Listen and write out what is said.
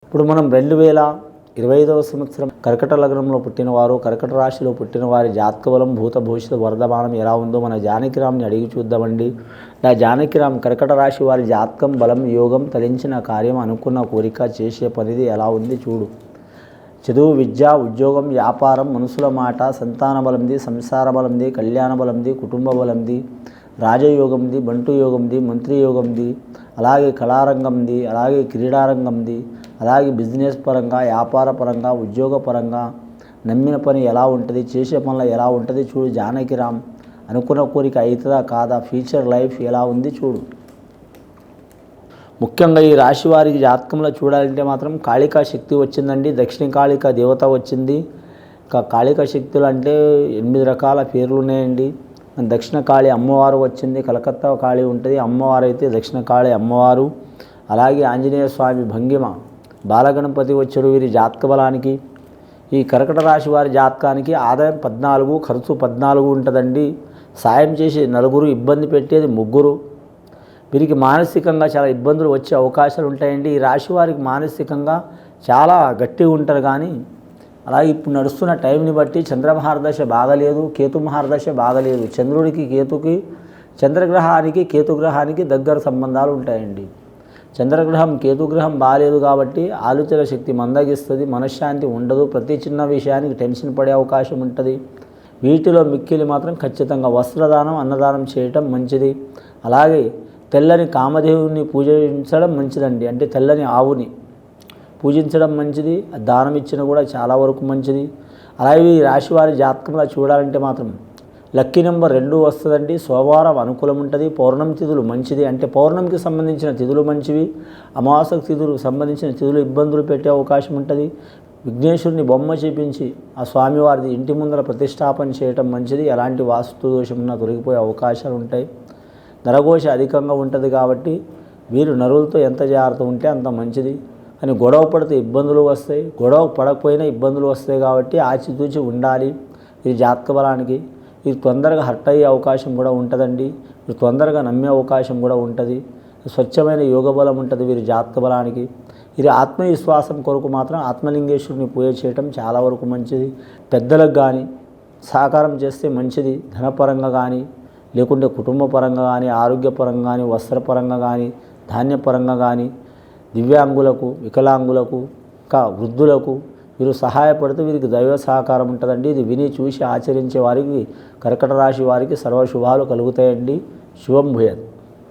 ఇప్పుడు మనం 2025వ సంవత్సరం కర్కట లగ్నంలో పుట్టినవారు, కర్కట రాశిలో పుట్టిన వారి జాతక బలం, భూత భవిష్యత్తు వర్ధమానం ఎలా ఉందో మన జానకిరామ్ని అడిగి చూద్దామండి. నా జానకిరామ్ కర్కట రాశి వారి జాతకం, బలం, యోగం, తలించిన కార్యం, అనుకున్న కోరిక, చేసే పనిది ఎలా ఉంది చూడు. చదువు, విద్య, ఉద్యోగం, వ్యాపారం, మనుషుల మాట, సంతాన బలంది, సంసార బలంది, కళ్యాణ బలంది, కుటుంబ బలంది, రాజయోగంది, బంటు యోగంది, మంత్రి యోగంది, అలాగే కళారంగంది, అలాగే క్రీడారంగంది, అలాగే బిజినెస్ పరంగా, వ్యాపార పరంగా, ఉద్యోగ పరంగా, నమ్మిన పని ఎలా ఉంటుంది, చేసే పనులు ఎలా ఉంటుంది చూడు జానకిరామ్. అనుకున్న కోరిక అవుతుందా కాదా, ఫ్యూచర్ లైఫ్ ఎలా ఉంది చూడు. ముఖ్యంగా ఈ రాశి వారికి జాతకంలో చూడాలంటే మాత్రం కాళికా శక్తి వచ్చిందండి. దక్షిణ కాళికా దేవత వచ్చింది. ఇంకా కాళికా శక్తులు అంటే 8 రకాల పేర్లు ఉన్నాయండి. దక్షిణ కాళి అమ్మవారు వచ్చింది. కలకత్తా కాళి ఉంటుంది, అమ్మవారు అయితే దక్షిణ కాళి అమ్మవారు. అలాగే ఆంజనేయ స్వామి భంగిమ, బాలగణపతి వచ్చాడు వీరి జాతక బలానికి. ఈ కర్కట రాశి వారి జాతకానికి ఆదాయం 14, ఖర్చు 14 ఉంటుందండి. సాయం చేసి నలుగురు, ఇబ్బంది పెట్టేది 3. వీరికి మానసికంగా చాలా ఇబ్బందులు వచ్చే అవకాశాలు ఉంటాయండి. ఈ రాశి వారికి మానసికంగా చాలా గట్టిగా ఉంటారు. కానీ అలాగే ఇప్పుడు నడుస్తున్న టైంని బట్టి చంద్రమహారదశ బాగలేదు, కేతు మహారదశ బాగలేదు. చంద్రుడికి, కేతుకి, చంద్రగ్రహానికి, కేతుగ్రహానికి దగ్గర సంబంధాలు ఉంటాయండి. చంద్రగ్రహం, కేతుగ్రహం బాగాలేదు కాబట్టి ఆలోచన శక్తి మందగిస్తుంది, మనశ్శాంతి ఉండదు, ప్రతి చిన్న విషయానికి టెన్షన్ పడే అవకాశం ఉంటుంది. వీటిలో మిక్కిలి మాత్రం ఖచ్చితంగా వస్త్రదానం, అన్నదానం చేయటం మంచిది. అలాగే తెల్లని కామధేవుని పూజించడం మంచిదండి. అంటే తెల్లని ఆవుని పూజించడం మంచిది. దానం ఇచ్చిన కూడా చాలా వరకు మంచిది. అలాగే ఈ రాశివారి జాతకంలో చూడాలంటే మాత్రం లక్కీ నెంబర్ 2 వస్తుందండి. సోమవారం అనుకూలం ఉంటుంది. పౌర్ణమి తిథులు మంచిది. అంటే పౌర్ణమికి సంబంధించిన తిథులు మంచివి. అమావాస్యకు తిథులకు సంబంధించిన తిథులు ఇబ్బందులు పెట్టే అవకాశం ఉంటుంది. విఘ్నేశ్వరుని బొమ్మ చేపించి ఆ స్వామివారిది ఇంటి ముందర ప్రతిష్టాపన చేయటం మంచిది. ఎలాంటి వాస్తు దోషం ఉన్నా తొలగిపోయే అవకాశాలు ఉంటాయి. నరఘోష అధికంగా ఉంటుంది కాబట్టి వీరు నరులతో ఎంత జాగ్రత్త ఉంటే అంత మంచిది. అని గొడవ పడితే ఇబ్బందులు వస్తాయి, గొడవ పడకపోయినా ఇబ్బందులు వస్తాయి. కాబట్టి ఆచితూచి ఉండాలి. ఈ జాతక బలానికి ఇది తొందరగా హర్ట్ అయ్యే అవకాశం కూడా ఉంటుందండి. ఇది తొందరగా నమ్మే అవకాశం కూడా ఉంటుంది. స్వచ్ఛమైన యోగ బలం ఉంటుంది వీరి జాతక బలానికి. ఇది ఆత్మవిశ్వాసం కొరకు మాత్రం ఆత్మలింగేశ్వరుని పూజ చేయటం చాలా వరకు మంచిది. పెద్దలకు కానీ సహకారం చేస్తే మంచిది. ధనపరంగా కానీ, లేకుంటే కుటుంబ పరంగా కానీ, ఆరోగ్యపరంగా కానీ, వస్త్రపరంగా కానీ, ధాన్యపరంగా కానీ, దివ్యాంగులకు, వికలాంగులకు, ఇంకా వృద్ధులకు వీరు సహాయపడితే వీరికి దైవ సహకారం ఉంటుందండి. ఇది విని చూసి ఆచరించే వారికి, కర్కట రాశి వారికి సర్వశుభాలు కలుగుతాయండి. శుభం భూయాత్.